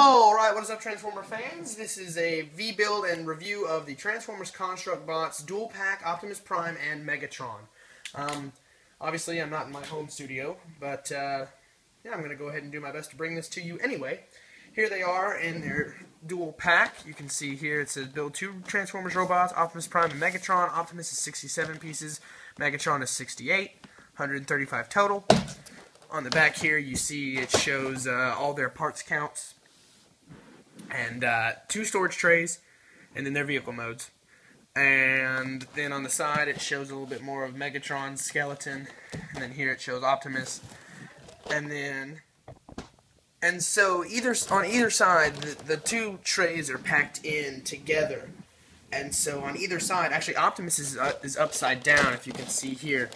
Alright, what is up, Transformer fans? This is a V-build and review of the Transformers Construct Bots Dual Pack, Optimus Prime, and Megatron. Obviously, I'm not in my home studio, but yeah, I'm going to go ahead and do my best to bring this to you anyway. Here they are in their dual pack. You can see here it says build 2 Transformers robots, Optimus Prime and Megatron. Optimus is 67 pieces, Megatron is 68, 135 total. On the back here you see it shows all their parts counts and 2 storage trays and then their vehicle modes. And then on the side it shows a little bit more of Megatron's skeleton, and then here it shows Optimus. And so on either side, the 2 trays are packed in together. And so on either side, actually Optimus is upside down, if you can see here.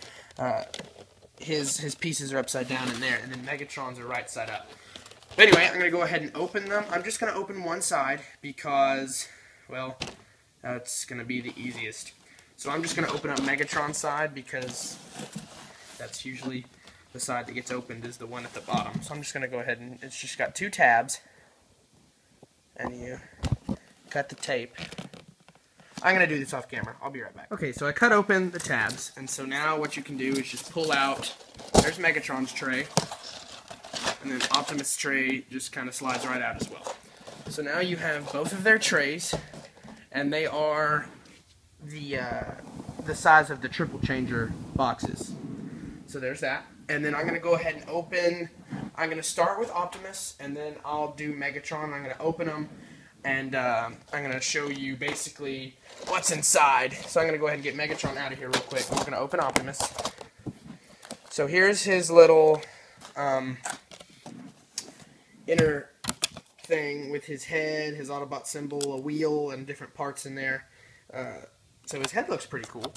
His pieces are upside down in there, and then Megatron's are right side up. But anyway, I'm going to go ahead and open them. I'm just going to open one side because, well, that's going to be the easiest. So I'm just going to open up Megatron's side because that's usually the side that gets opened is the one at the bottom. So I'm just going to go ahead and it's just got 2 tabs, and you cut the tape. I'm going to do this off camera. I'll be right back. Okay, so I cut open the tabs, and so now what you can do is just pull out, there's Megatron's tray, and then Optimus' tray just kind of slides right out as well. So now you have both of their trays, and they are the size of the triple changer boxes. So there's that. And then I'm going to go ahead and open, I'm going to start with Optimus, and then I'll do Megatron. I'm going to open them, and I'm going to show you basically what's inside. So I'm going to go ahead and get Megatron out of here real quick. I'm going to open Optimus. So here's his little inner thing with his head, his Autobot symbol, a wheel, and different parts in there. So his head looks pretty cool.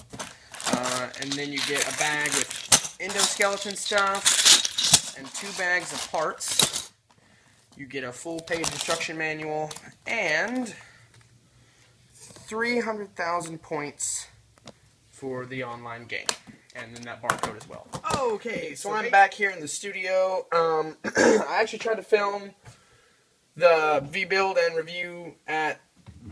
And then you get a bag with endoskeleton stuff and 2 bags of parts. You get a full-page instruction manual and 300,000 points for the online game, and then that barcode as well. Okay, so I'm back here in the studio. I actually tried to film the V-build and review at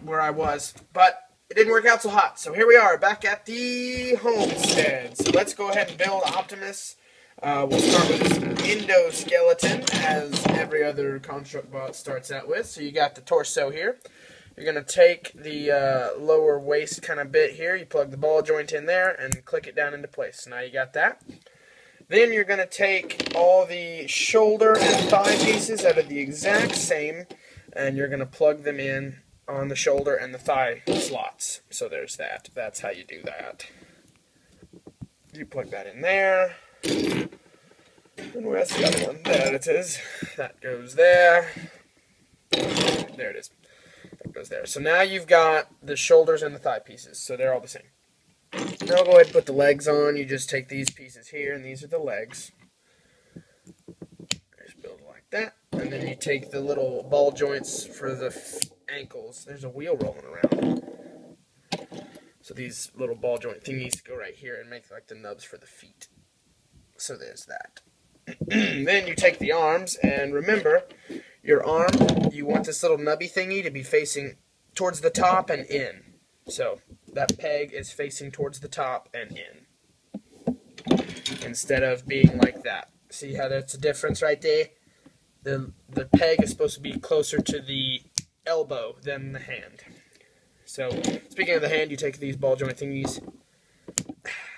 where I was, but it didn't work out so hot. So here we are, back at the homestead. So let's go ahead and build Optimus. We'll start with this endoskeleton, as every other Construct bot starts out with. So you got the torso here. You're going to take the lower waist kind of bit here. You plug the ball joint in there and click it down into place. So now you got that. Then you're going to take all the shoulder and thigh pieces that are the exact same, and you're going to plug them in on the shoulder and the thigh slots. So there's that. That's how you do that. You plug that in there. And where's the other one? There it is. That goes there. There it is. That goes there. So now you've got the shoulders and the thigh pieces. So they're all the same. Now I'll go ahead and put the legs on. You just take these pieces here, and these are the legs. Just build it like that. And then you take the little ball joints for the ankles. There's a wheel rolling around. So these little ball joint thingies go right here and make like the nubs for the feet. So there's that. Then you take the arms, and remember, your arm, you want this little nubby thingy to be facing towards the top and in. So that peg is facing towards the top and in, instead of being like that. See how that's a difference right there? The peg is supposed to be closer to the elbow than the hand. So speaking of the hand, you take these ball joint thingies.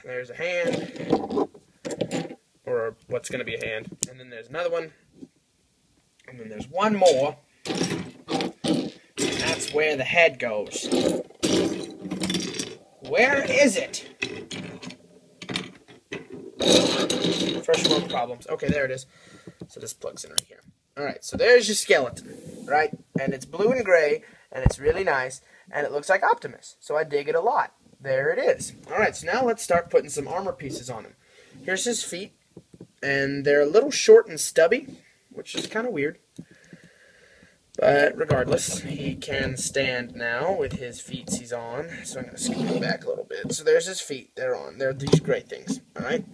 There's a hand, or what's going to be a hand, and then there's another one, and then there's one more, and that's where the head goes. Where is it? First world problems. Okay, there it is. So this plugs in right here. Alright, so there's your skeleton, right? And it's blue and gray, and it's really nice, and it looks like Optimus. So I dig it a lot. There it is. Alright, so now let's start putting some armor pieces on him. Here's his feet, and they're a little short and stubby, which is kind of weird. But regardless, he can stand now with his feet he's on. So I'm going to scoot him back a little bit. So there's his feet. They're on. They're these great things. Alright?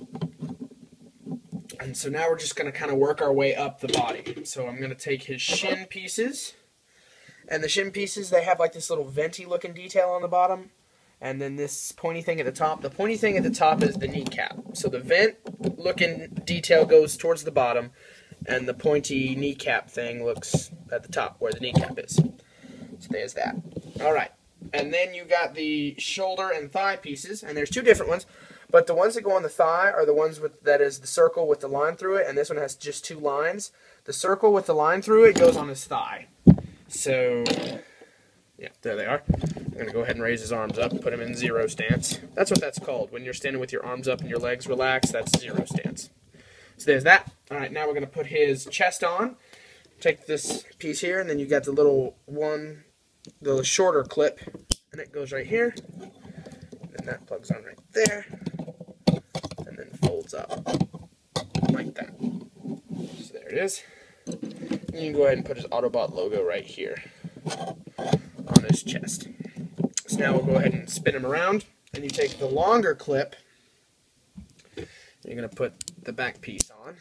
And so now we're just going to kind of work our way up the body. So I'm going to take his shin pieces. And the shin pieces, they have like this little venti looking detail on the bottom. And then this pointy thing at the top. The pointy thing at the top is the kneecap. So the vent looking detail goes towards the bottom. And the pointy kneecap thing looks at the top where the kneecap is. So there's that. Alright. And then you got the shoulder and thigh pieces. And there's two different ones. But the ones that go on the thigh are the ones with that is the circle with the line through it, and this one has just two lines. The circle with the line through it goes on his thigh. So, yeah, there they are. I'm going to go ahead and raise his arms up, put him in zero stance. That's what that's called. When you're standing with your arms up and your legs relaxed, that's zero stance. So there's that. All right, now we're going to put his chest on. Take this piece here, and then you got the little one, the shorter clip, and it goes right here. And that plugs on right there. And then folds up like that. So there it is. And you can go ahead and put his Autobot logo right here on his chest. So now we'll go ahead and spin him around. And you take the longer clip. You're going to put the back piece on.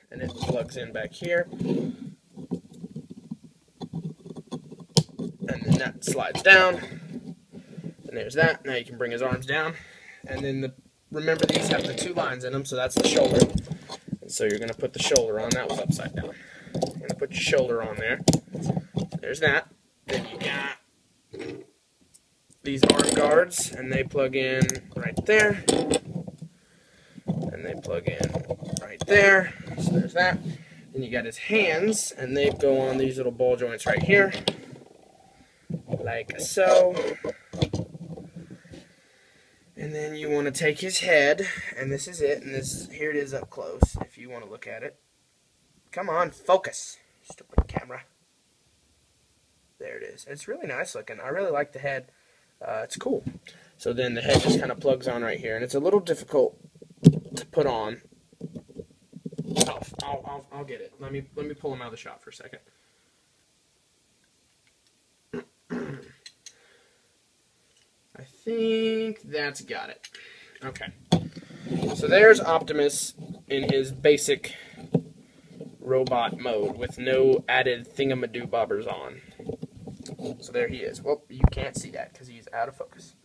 And it plugs in back here. And then that slides down. And there's that. Now you can bring his arms down. And then remember these have the two lines in them, so that's the shoulder. And so you're going to put the shoulder on. That was upside down. You're going to put your shoulder on there. There's that. Then you got these arm guards, and they plug in right there. And they plug in right there. So there's that. Then you got his hands, and they go on these little ball joints right here. Like so. And then you want to take his head, and this is it, and here it is up close, if you want to look at it. Come on, focus, stupid camera. There it is. It's really nice looking. I really like the head. It's cool. So then the head just kind of plugs on right here, and it's a little difficult to put on. I'll get it. Let me pull him out of the shot for a second. I think that's got it. Okay. So there's Optimus in his basic robot mode with no added thingamadobobbers on. So there he is. Well, you can't see that because he's out of focus.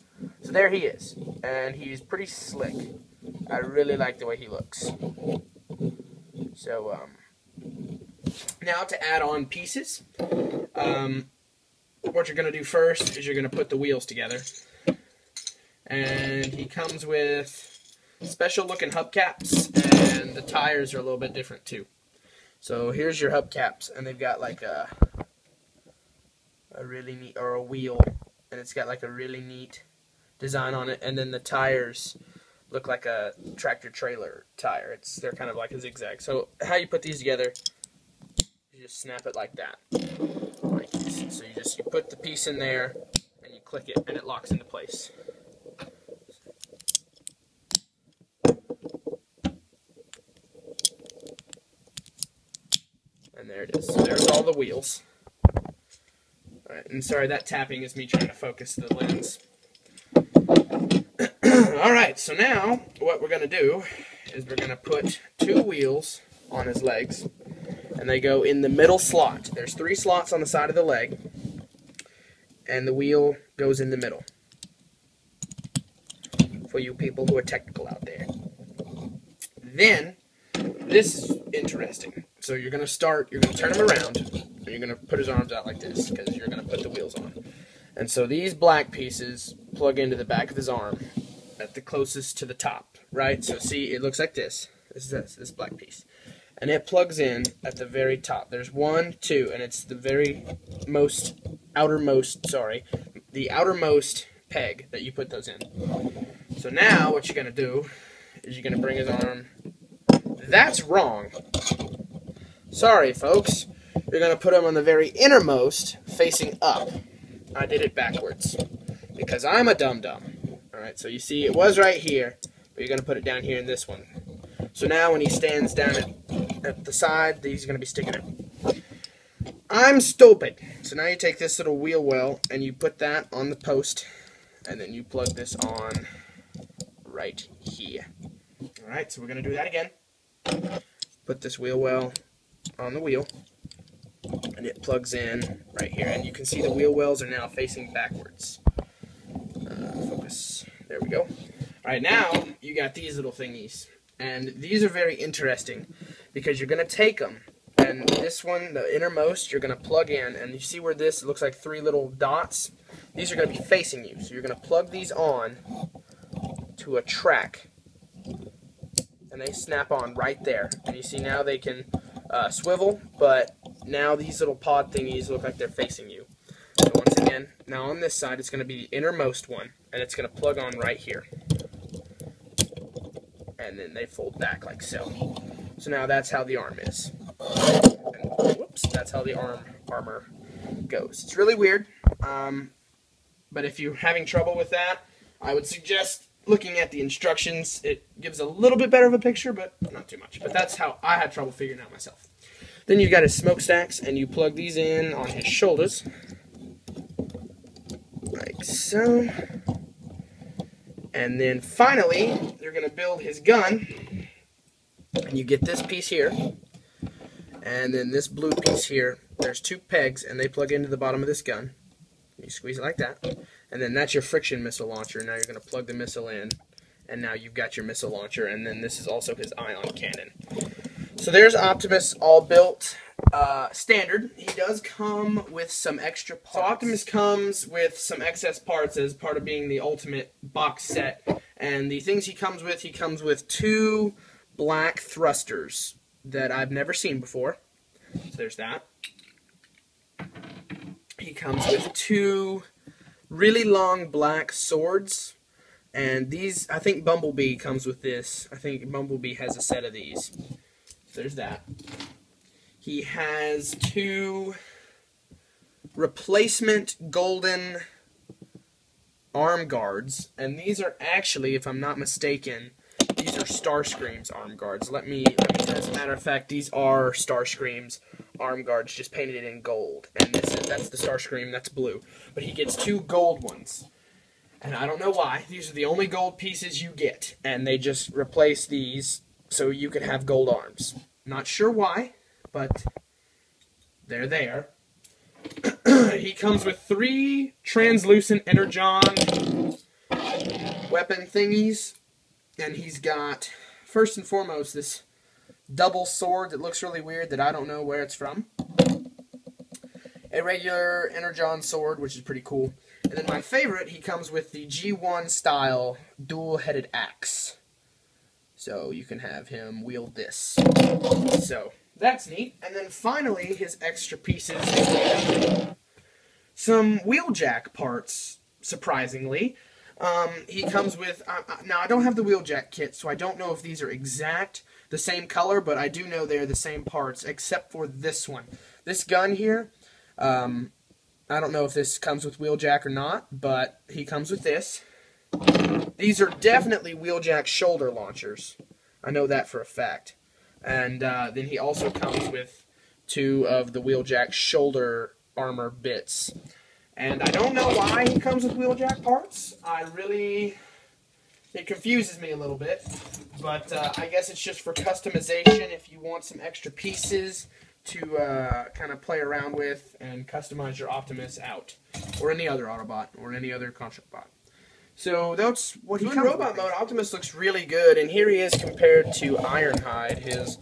So there he is. And he's pretty slick. I really like the way he looks. So, now to add on pieces, what you're going to do first is you're going to put the wheels together. And he comes with special looking hubcaps, and the tires are a little bit different too. So here's your hubcaps, and they've got like a really neat, or a wheel, and it's got like a really neat design on it. And then the tires look like a tractor trailer tire. They're kind of like a zigzag. So how you put these together, you just snap it like that. Like this. So you put the piece in there, and you click it, and it locks into place. And there it is. So there's all the wheels. Alright, and sorry, that tapping is me trying to focus the lens. Alright, so now what we're going to do is we're going to put two wheels on his legs, and they go in the middle slot. There's 3 slots on the side of the leg, and the wheel goes in the middle. For you people who are technical out there. Then, this is interesting. So you're going to turn him around, and you're going to put his arms out like this, because you're going to put the wheels on. And so these black pieces plug into the back of his arm at the closest to the top, right? So see, it looks like this. This black piece. And it plugs in at the very top. There's 1, 2, and it's the outermost peg that you put those in. So now what you're going to do is you're going to bring his arm. That's wrong. Sorry, folks. You're going to put him on the very innermost, facing up. I did it backwards, because I'm a dum-dum. Alright, so you see it was right here, but you're going to put it down here in this one. So now when he stands down at the side, he's going to be sticking it. I'm stupid. So now you take this little wheel well, and you put that on the post, and then you plug this on right here. Alright, so we're going to do that again. put this wheel well on the wheel, and it plugs in right here. And you can see the wheel wells are now facing backwards. Focus. There we go. All right, now you got these little thingies, and these are very interesting because you're going to take them, and this one, the innermost, you're going to plug in, and you see where this looks like 3 little dots? These are going to be facing you, so you're going to plug these on to a track, and they snap on right there. And you see now they can swivel, but now these little pod thingies look like they're facing you. So once again, now on this side, it's going to be the innermost one, and it's going to plug on right here. And then they fold back like so. So now that's how the arm is. And, whoops, that's how the armor goes. It's really weird, but if you're having trouble with that, I would suggest looking at the instructions. It gives a little bit better of a picture, but not too much. But that's how I had trouble figuring out myself. Then you've got his smokestacks, and you plug these in on his shoulders. Like so. And then finally, you're going to build his gun. And you get this piece here. And then this blue piece here. There's 2 pegs, and they plug into the bottom of this gun. You squeeze it like that. And then that's your friction missile launcher. Now you're going to plug the missile in. And now you've got your missile launcher. And then this is also his ion cannon. So there's Optimus all built. Standard. He does come with some extra parts. So Optimus comes with some excess parts as part of being the ultimate box set. And the things he comes with 2 black thrusters that I've never seen before. So there's that. He comes with 2 really long black swords. And these, I think Bumblebee comes with this. I think Bumblebee has a set of these. So there's that. He has 2 replacement golden arm guards, and these are actually, if I'm not mistaken, these are Starscream's arm guards. Let me as a matter of fact, these are Starscream's arm guards, just painted in gold. And that's the Starscream, that's blue. But he gets 2 gold ones. And I don't know why. These are the only gold pieces you get. And they just replace these so you can have gold arms. Not sure why, but they're there. He comes with 3 translucent energon weapon thingies. And he's got, first and foremost, this double sword that looks really weird that I don't know where it's from. A regular energon sword, which is pretty cool. And then my favorite, he comes with the G1 style dual-headed axe. So you can have him wield this. So that's neat. And then finally, his extra pieces. Some wheeljack parts, surprisingly. He comes with, now I don't have the wheeljack kit, so I don't know if these are the same color, but I do know they're the same parts, except for this one. This gun here, I don't know if this comes with wheeljack or not, but he comes with this. These are definitely wheeljack shoulder launchers. I know that for a fact. And then he also comes with 2 of the wheeljack shoulder armor bits. And I don't know why he comes with wheeljack parts. It confuses me a little bit. But I guess it's just for customization if you want some extra pieces to kind of play around with and customize your Optimus out. Or any other Autobot, or any other Contruct bot. So that's what he comes with. In robot mode, Optimus looks really good, and here he is compared to Ironhide, his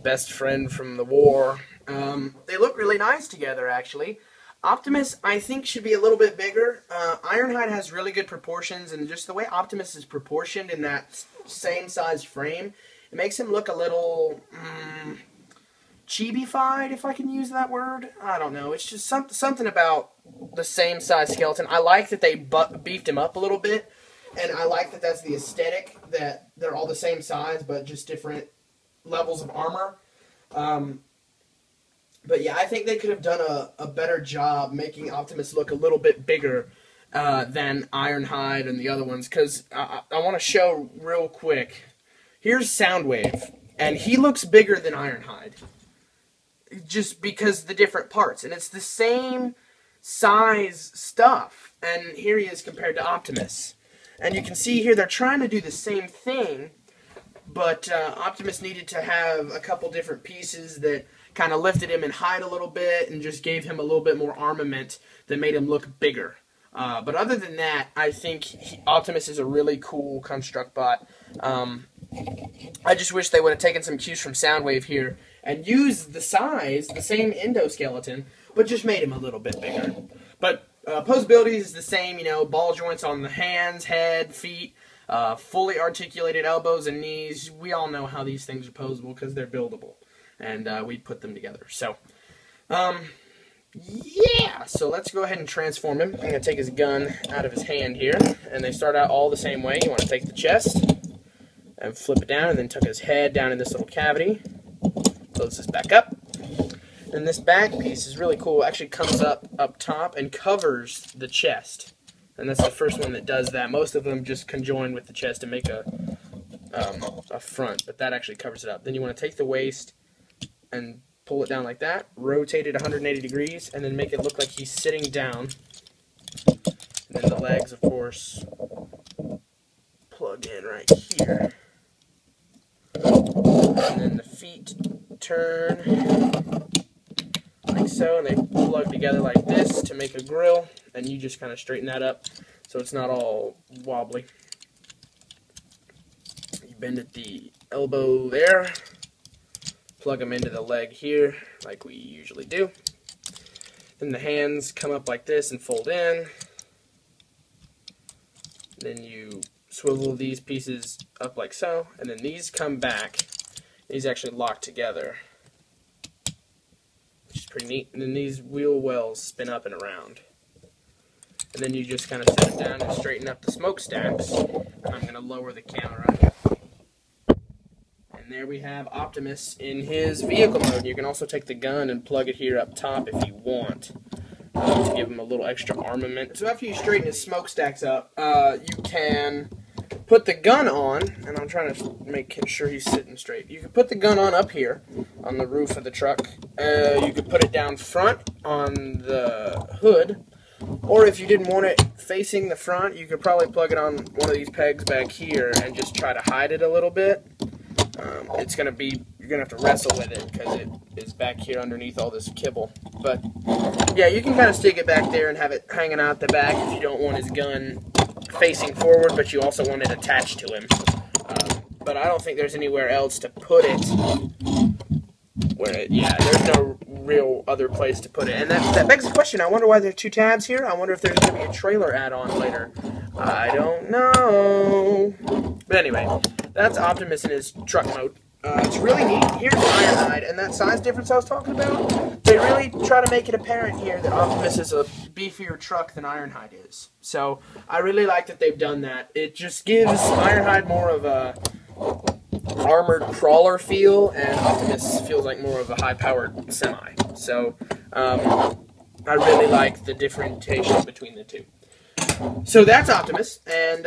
best friend from the war. They look really nice together, actually. Optimus, I think, should be a little bit bigger. Ironhide has really good proportions, and just the way Optimus is proportioned in that same size frame, it makes him look a little chibi-fied, if I can use that word. I don't know. It's just something about the same size skeleton. I like that they beefed him up a little bit, and I like that that's the aesthetic, that they're all the same size, but just different levels of armor. But yeah, I think they could have done a better job making Optimus look a little bit bigger than Ironhide and the other ones, because I want to show real quick. Here's Soundwave, and he looks bigger than Ironhide, just because of the different parts, and it's the same size stuff, and here he is compared to Optimus. And you can see here they're trying to do the same thing, but Optimus needed to have a couple different pieces that kind of lifted him in height a little bit and just gave him a little bit more armament that made him look bigger. But other than that, I think Optimus is a really cool Construct bot. I just wish they would have taken some cues from Soundwave here and used the size, the same endoskeleton, but just made him a little bit bigger. But posability is the same, you know, ball joints on the hands, head, feet, fully articulated elbows and knees. We all know how these things are posable because they're buildable, and we put them together. So, yeah, so let's go ahead and transform him. I'm going to take his gun out of his hand here, and they start out all the same way. You want to take the chest and flip it down, and then tuck his head down in this little cavity. Close this back up. And this back piece is really cool. It actually comes up top and covers the chest. And that's the first one that does that. Most of them just conjoin with the chest and make a front, but that actually covers it up. Then you want to take the waist and pull it down like that, rotate it 180 degrees, and then make it look like he's sitting down. And then the legs, of course, plug in right here. And then the feet turn like so, and they plug together like this to make a grill, and you just kind of straighten that up so it's not all wobbly. You bend at the elbow there, plug them into the leg here like we usually do. Then the hands come up like this and fold in. Then you swivel these pieces up like so, and then these come back. These actually lock together, which is pretty neat. And then these wheel wells spin up and around. And then you just kind of set it down and straighten up the smokestacks. And I'm going to lower the camera. And there we have Optimus in his vehicle mode. You can also take the gun and plug it here up top if you want, to give him a little extra armament. So after you straighten his smokestacks up, you can put the gun on, and I'm trying to make sure he's sitting straight. You can put the gun on up here on the roof of the truck. You could put it down front on the hood, or if you didn't want it facing the front, you could probably plug it on one of these pegs back here and just try to hide it a little bit. It's going to be, you're going to have to wrestle with it because it is back here underneath all this kibble. But yeah, you can kind of stick it back there and have it hanging out the back if you don't want his gun facing forward, but you also want it attached to him. But I don't think there's anywhere else to put it where it, yeah, there's no real other place to put it. And that begs the question, I wonder why there are two tabs here. I wonder if there's going to be a trailer add-on later. I don't know. But anyway, that's Optimus in his truck mode. It's really neat. Here's Ironhide, and that size difference I was talking about, they really try to make it apparent here that Optimus is a beefier truck than Ironhide is. So I really like that they've done that. It just gives Ironhide more of a armored crawler feel, and Optimus feels like more of a high-powered semi. So I really like the differentiation between the two. So that's Optimus, and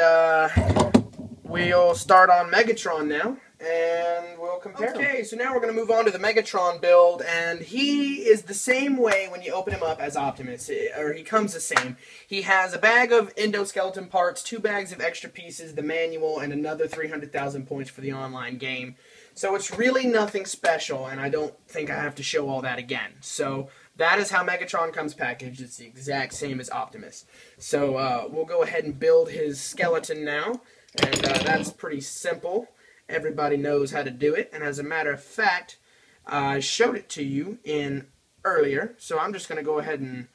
we'll start on Megatron now, and we'll compare them. Okay, so now we're going to move on to the Megatron build, and he is the same way when you open him up as Optimus, or he comes the same. He has a bag of endoskeleton parts, 2 bags of extra pieces, the manual, and another 300,000 points for the online game. So it's really nothing special, and I don't think I have to show all that again. So that is how Megatron comes packaged. It's the exact same as Optimus. So we'll go ahead and build his skeleton now, and that's pretty simple. Everybody knows how to do it, and as a matter of fact, I showed it to you in earlier, so I'm just going to go ahead and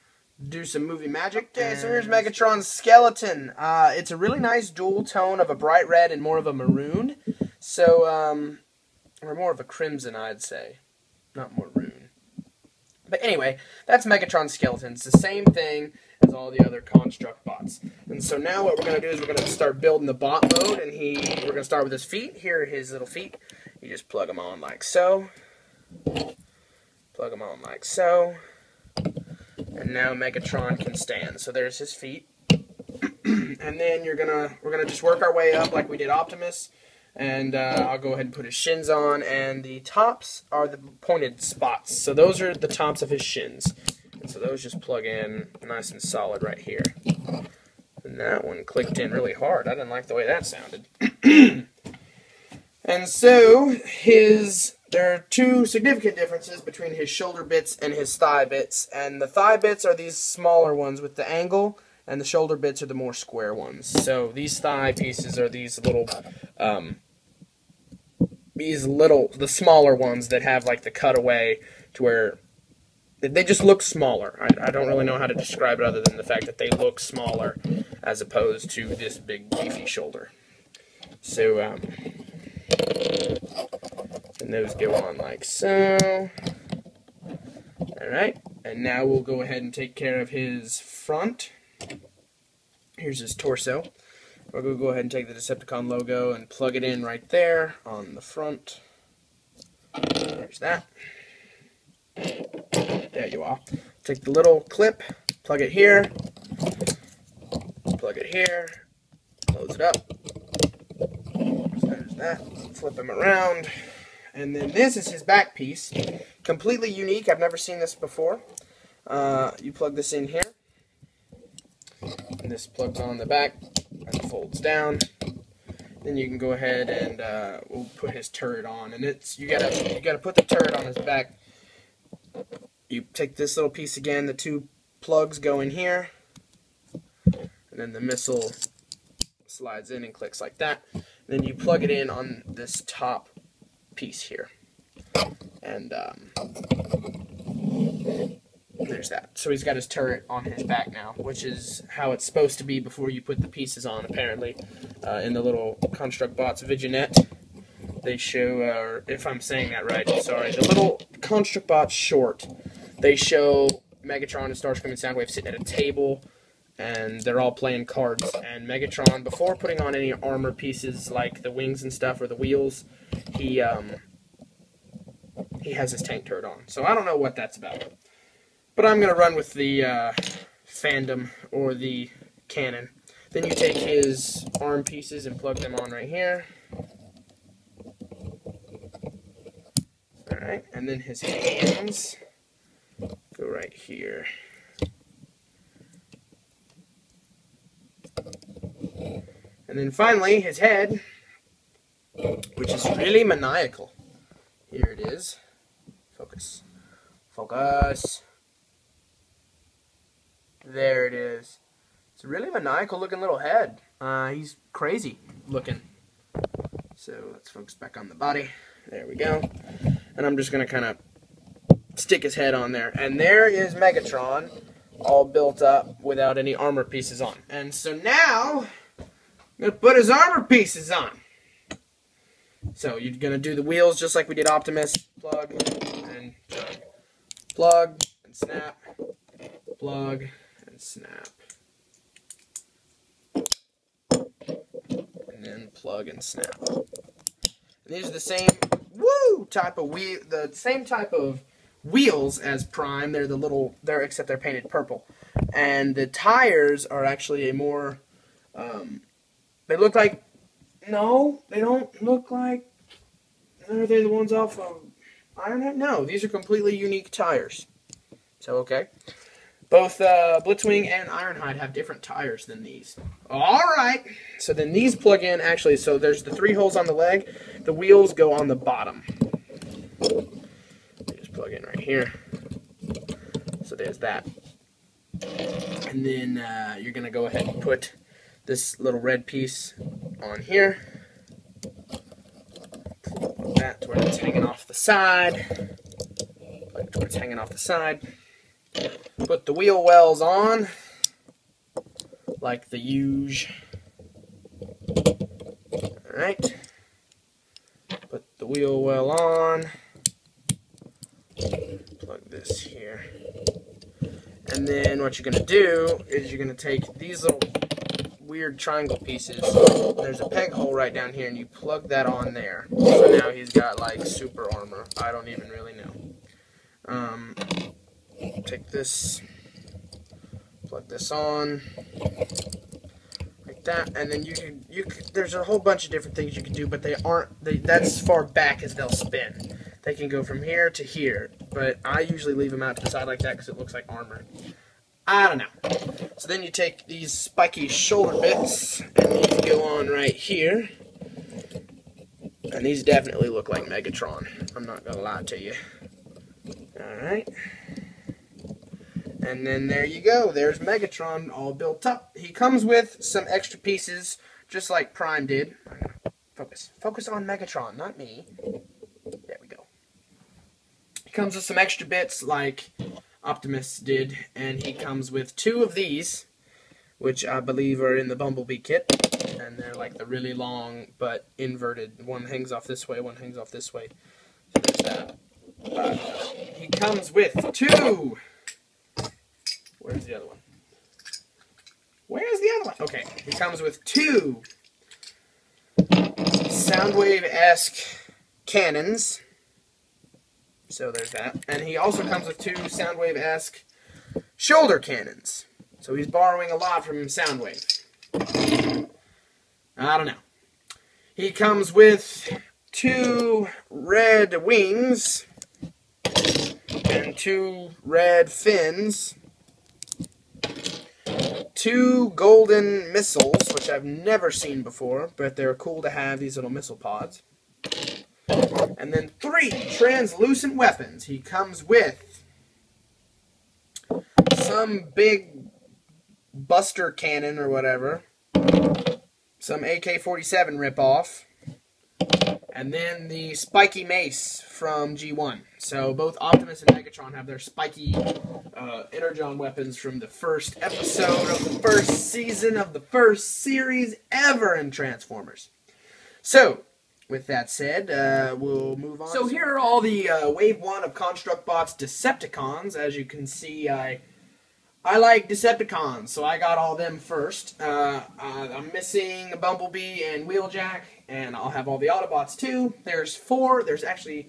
do some movie magic. Okay, so here's Megatron's skeleton. It's a really nice dual tone of a bright red and more of a maroon, so, or more of a crimson, I'd say, not maroon. But anyway, that's Megatron's skeleton. It's the same thing as all the other Construct bots. And so now what we're going to do is we're going to start building the bot mode, and we're going to start with his feet. Here are his little feet. You just plug them on like so. Plug them on like so. And now Megatron can stand. So there's his feet. And then we're gonna just work our way up like we did Optimus. And I'll go ahead and put his shins on, and the tops are the pointed spots. So those are the tops of his shins. And so those just plug in nice and solid right here. And that one clicked in really hard. I didn't like the way that sounded. And so there are two significant differences between his shoulder bits and his thigh bits. And the thigh bits are these smaller ones with the angle, and the shoulder bits are the more square ones. So these thigh pieces are the smaller ones that have like the cutaway to where they just look smaller. I don't really know how to describe it other than the fact that they look smaller as opposed to this big beefy shoulder. So, and those go on like so. Alright, and now we'll go ahead and take care of his front. Here's his torso. We're going to go ahead and take the Decepticon logo and plug it in right there on the front. There's that. There you are. Take the little clip, plug it here, close it up. So there's that. Flip him around. And then this is his back piece. Completely unique. I've never seen this before. You plug this in here. And this plugs on the back and folds down. Then you can go ahead and we'll put his turret on. And you gotta put the turret on his back. You take this little piece again, the two plugs go in here, and then the missile slides in and clicks like that. And then you plug it in on this top piece here, and there's that. So he's got his turret on his back now, which is how it's supposed to be before you put the pieces on, apparently. In the little Construct Bots Vignette, they show, or if I'm saying that right, sorry, the little Construct Bots short, they show Megatron and Starscream and Soundwave sitting at a table, and they're all playing cards. And Megatron, before putting on any armor pieces like the wings and stuff or the wheels, he has his tank turret on. So I don't know what that's about, but I'm gonna run with the fandom or the canon. Then you take his arm pieces and plug them on right here. Alright, and then his hands go right here. And then finally, his head, which is really maniacal. Here it is. Focus. Focus. There it is. It's a really maniacal looking little head. He's crazy looking. So let's focus back on the body. There we go. And I'm just going to kind of stick his head on there. And there is Megatron, all built up without any armor pieces on. And so now, I'm going to put his armor pieces on. So you're going to do the wheels just like we did Optimus. Plug and chug. Plug and snap. Plug and snap. And then plug and snap. And these are the same type of same type of wheels as Prime. They're except they're painted purple. And the tires are actually a more they look like, no, they don't look like, are they the ones off of Ironhead? No, these are completely unique tires. So, okay. Both Blitzwing and Ironhide have different tires than these. Alright, so then these plug in, actually, so there's the 3 holes on the leg. The wheels go on the bottom. They just plug in right here. So there's that. And then you're going to go ahead and put this little red piece on here. Plug that to where it's hanging off the side. Plug it to where it's hanging off the side. Put the wheel wells on, like the huge. Alright. Put the wheel well on. Plug this here. And then what you're going to do is you're going to take these little weird triangle pieces. There's a peg hole right down here, and you plug that on there. So now he's got like super armor. I don't even really know. Take this, plug this on, like that, and then you could, there's a whole bunch of different things you can do, but that's as far back as they'll spin. They can go from here to here, but I usually leave them out to the side like that because it looks like armor. I don't know. So then you take these spiky shoulder bits, and these go on right here. And these definitely look like Megatron. I'm not gonna lie to you. Alright. And then there you go. There's Megatron all built up. He comes with some extra pieces, just like Prime did. Focus. Focus on Megatron, not me. There we go. He comes with some extra bits like Optimus did. And he comes with 2 of these, which I believe are in the Bumblebee kit. And they're like the really long but inverted. One hangs off this way, one hangs off this way. So there's that. He comes with 2. Where's the other one? Where's the other one? Okay, he comes with 2 Soundwave-esque cannons. So there's that. And he also comes with 2 Soundwave-esque shoulder cannons. So he's borrowing a lot from Soundwave. I don't know. He comes with 2 red wings and 2 red fins, 2 golden missiles, which I've never seen before, but they're cool to have, these little missile pods. And then 3 translucent weapons. He comes with some big Buster cannon or whatever, some AK-47 ripoff, and then the spiky mace from G1. So both Optimus and Megatron have their spiky energon weapons from the first episode of the first season of the first series ever in Transformers. So, with that said, we'll move on. So here are all the Wave 1 of Construct Bot's Decepticons. As you can see, I like Decepticons, so I got all them first. I'm missing Bumblebee and Wheeljack, and I'll have all the Autobots too. There's 4. There's actually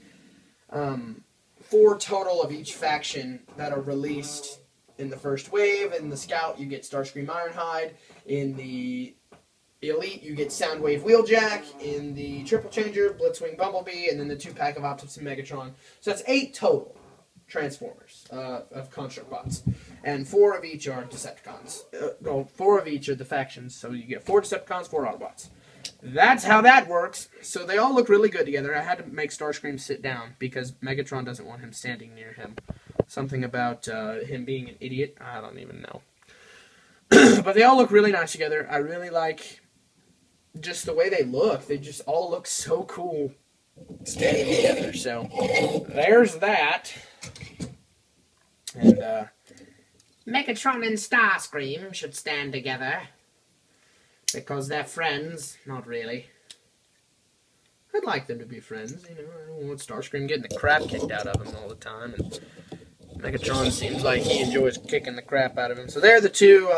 4 total of each faction that are released in the first wave. In the Scout, you get Starscream Ironhide. In the Elite, you get Soundwave Wheeljack. In the Triple Changer, Blitzwing Bumblebee, and then the 2-pack of Optimus and Megatron. So that's 8 total Transformers of Construct Bots. And 4 of each are Decepticons. 4 of each are the factions, so you get 4 Decepticons, 4 Autobots. That's how that works. So they all look really good together. I had to make Starscream sit down because Megatron doesn't want him standing near him. Something about him being an idiot. I don't even know. But they all look really nice together. I really like just the way they look. They just all look so cool standing together. So there's that. And Megatron and Starscream should stand together. Because they're friends. Not really. I'd like them to be friends, you know. I don't want Starscream getting the crap kicked out of him all the time. And Megatron seems like he enjoys kicking the crap out of him. So they're the 2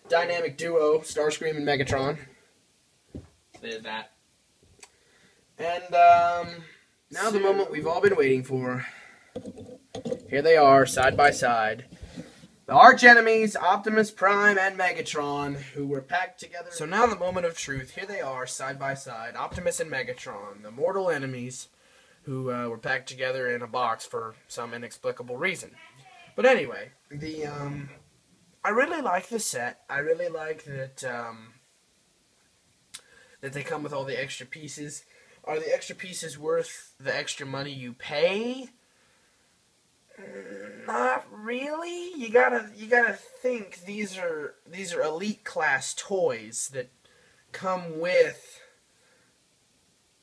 dynamic duo, Starscream and Megatron. There's that. And now the moment we've all been waiting for. Here they are, side by side. The arch enemies, Optimus Prime and Megatron, who were packed together. So now the moment of truth. Here they are, side by side. Optimus and Megatron, the mortal enemies who were packed together in a box for some inexplicable reason. But anyway, I really like the set. I really like that that they come with all the extra pieces. Are the extra pieces worth the extra money you pay? Not really. You gotta think these are elite class toys that come with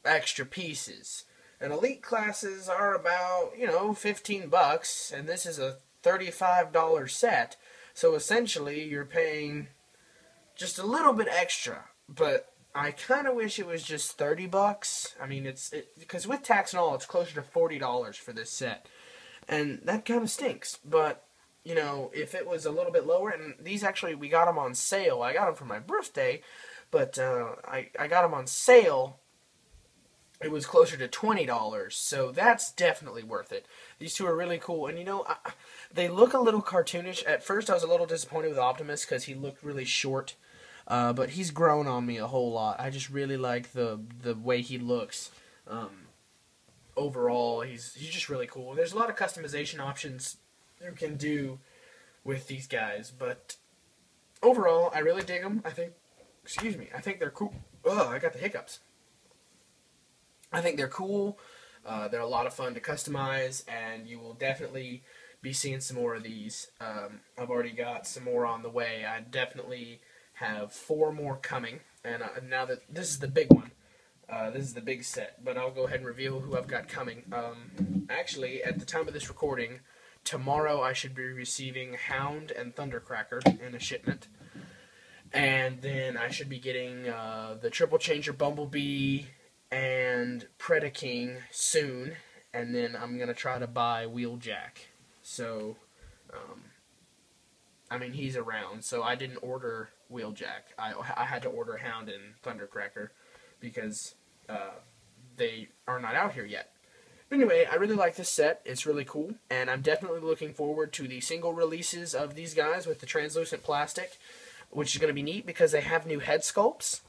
extra pieces. And elite classes are about, you know, $15, and this is a $35 set. So essentially you're paying just a little bit extra, but I kind of wish it was just $30. I mean, because with tax and all, it's closer to $40 for this set. And that kind of stinks, but, you know, if it was a little bit lower, and these actually, we got them on sale. I got them for my birthday, but I got them on sale. It was closer to $20, so that's definitely worth it. These 2 are really cool, and, you know, they look a little cartoonish. At first, I was a little disappointed with Optimus because he looked really short, but he's grown on me a whole lot. I just really like the way he looks. Overall, he's just really cool. There's a lot of customization options you can do with these guys, but overall, I really dig them. I think they're cool. Ugh, I got the hiccups. I think they're cool. They're a lot of fun to customize, and you will definitely be seeing some more of these. I've already got some more on the way. I definitely have 4 more coming, and now that this is the big one, this is the big set, but I'll go ahead and reveal who I've got coming. Actually, at the time of this recording, tomorrow I should be receiving Hound and Thundercracker in a shipment, and then I should be getting the Triple Changer Bumblebee and Predaking soon, and then I'm going to try to buy Wheeljack. So, I mean, he's around, so I didn't order Wheeljack. I had to order Hound and Thundercracker because they are not out here yet. But anyway, I really like this set. It's really cool, and I'm definitely looking forward to the single releases of these guys with the translucent plastic, which is going to be neat because they have new head sculpts.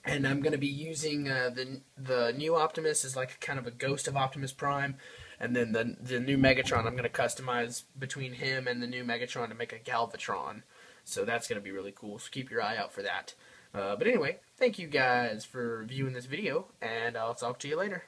And I'm going to be using the new Optimus as like kind of a ghost of Optimus Prime. And then the new Megatron, I'm going to customize between him and the new Megatron to make a Galvatron. So that's going to be really cool. So keep your eye out for that. But anyway, thank you guys for viewing this video, and I'll talk to you later.